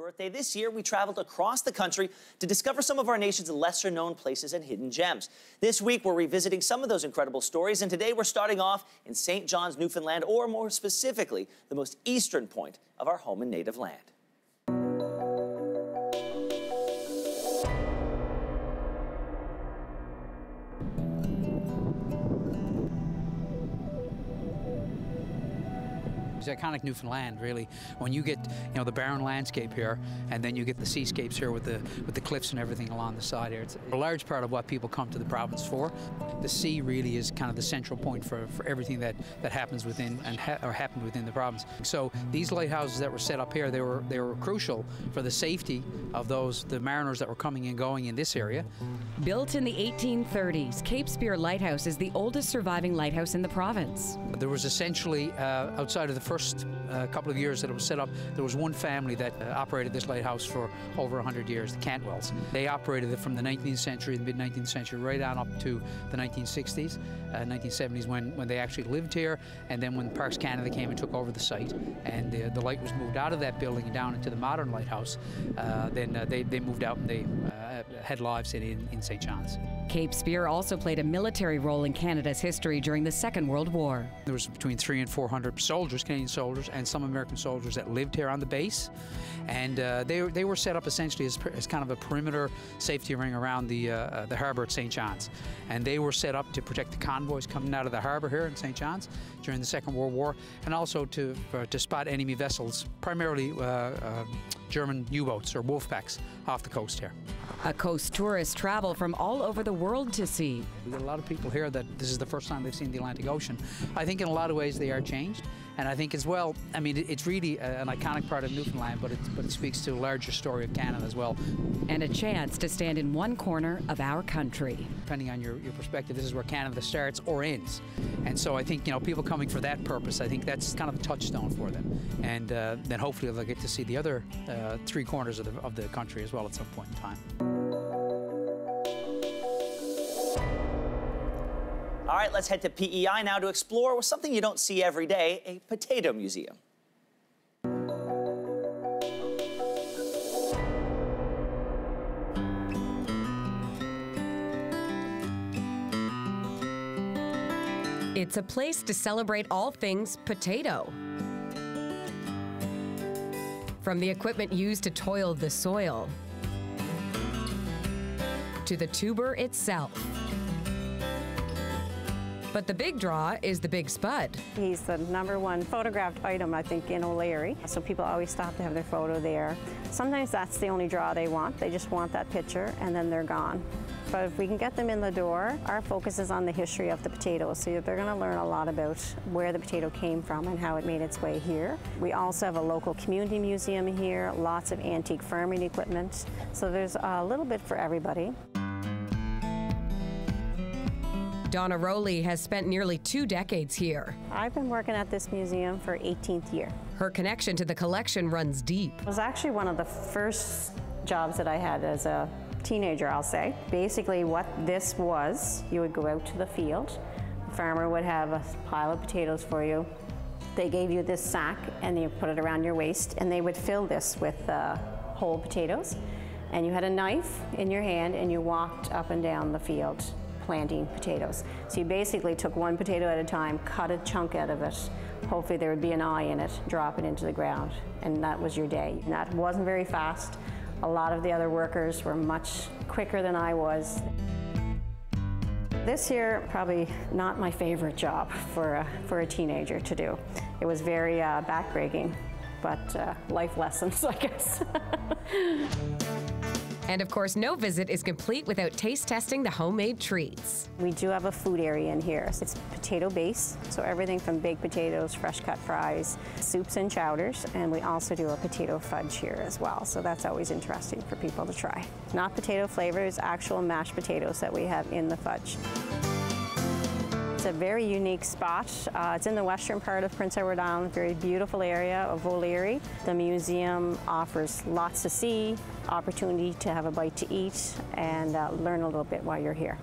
birthday. This year, we traveled across the country to discover some of our nation's lesser-known places and hidden gems. This week, we're revisiting some of those incredible stories, and today we're starting off in St. John's, Newfoundland, or more specifically, the most eastern point of our home and native land. It's iconic Newfoundland, really. When you get, the barren landscape here, and then you get the seascapes here with the cliffs and everything along the side here. It's a large part of what people come to the province for. The sea really is kind of the central point for everything that happens within or happened within the province. So these lighthouses that were set up here, they were crucial for the safety of the mariners that were coming and going in this area. Built in the 1830s, Cape Spear Lighthouse is the oldest surviving lighthouse in the province. There was essentially, outside of the first couple of years that it was set up, there was one family that operated this lighthouse for over 100 years, the Cantwells. They operated it from the 19th century, the mid-19th century, right on up to the 1960s, 1970s when they actually lived here, and then when Parks Canada came and took over the site, and the light was moved out of that building and down into the modern lighthouse, then they moved out and they had lives in St. John's. Cape Spear also played a military role in Canada's history during the Second World War. There was between 300 and 400 soldiers, Canadian soldiers, and some American soldiers that lived here on the base. And they were set up essentially as kind of a perimeter safety ring around the harbour at St. John's. And they were set up to protect the convoys coming out of the harbour here in St. John's during the Second World War, and also to spot enemy vessels, primarily German U-boats or wolf packs off the coast here. A coast tourists travel from all over the world to see. We get a lot of people here that this is the first time they've seen the Atlantic Ocean. I think in a lot of ways they are changed, and I think as well, I mean, it's really an iconic part of Newfoundland, but it speaks to a larger story of Canada as well. And a chance to stand in one corner of our country. Depending on your perspective, this is where Canada starts or ends. And so I think, people coming for that purpose, I think that's kind of a touchstone for them. And then hopefully they'll get to see the other three corners of the country as well at some point in time. All right, let's head to P.E.I. now to explore something you don't see every day, a potato museum. It's a place to celebrate all things potato. From the equipment used to toil the soil, to the tuber itself. But the big draw is the big spud. He's the #1 photographed item, I think, in O'Leary. So people always stop to have their photo there. Sometimes that's the only draw they want. They just want that picture and then they're gone. But if we can get them in the door, our focus is on the history of the potato. So they're going to learn a lot about where the potato came from and how it made its way here. We also have a local community museum here, lots of antique farming equipment. So there's a little bit for everybody. Donna Rowley has spent nearly 2 decades here. I've been working at this museum for 18th year. Her connection to the collection runs deep. It was actually one of the first jobs that I had as a teenager, I'll say. Basically what this was, you would go out to the field, the farmer would have a pile of potatoes for you. They gave you this sack and you put it around your waist and they would fill this with whole potatoes. And you had a knife in your hand and you walked up and down the field planting potatoes. So you basically took one potato at a time, cut a chunk out of it. Hopefully there would be an eye in it, drop it into the ground, and that was your day. And that wasn't very fast. A lot of the other workers were much quicker than I was. This year, probably not my favorite job for a teenager to do. It was very backbreaking, but life lessons, I guess. And of course, no visit is complete without taste testing the homemade treats. We do have a food area in here. It's potato base, so everything from baked potatoes, fresh cut fries, soups and chowders, and we also do a potato fudge here as well, so that's always interesting for people to try. Not potato flavor, it's actual mashed potatoes that we have in the fudge. It's a very unique spot. It's in the western part of Prince Edward Island, very beautiful area of O'Leary. The museum offers lots to see, opportunity to have a bite to eat, and learn a little bit while you're here.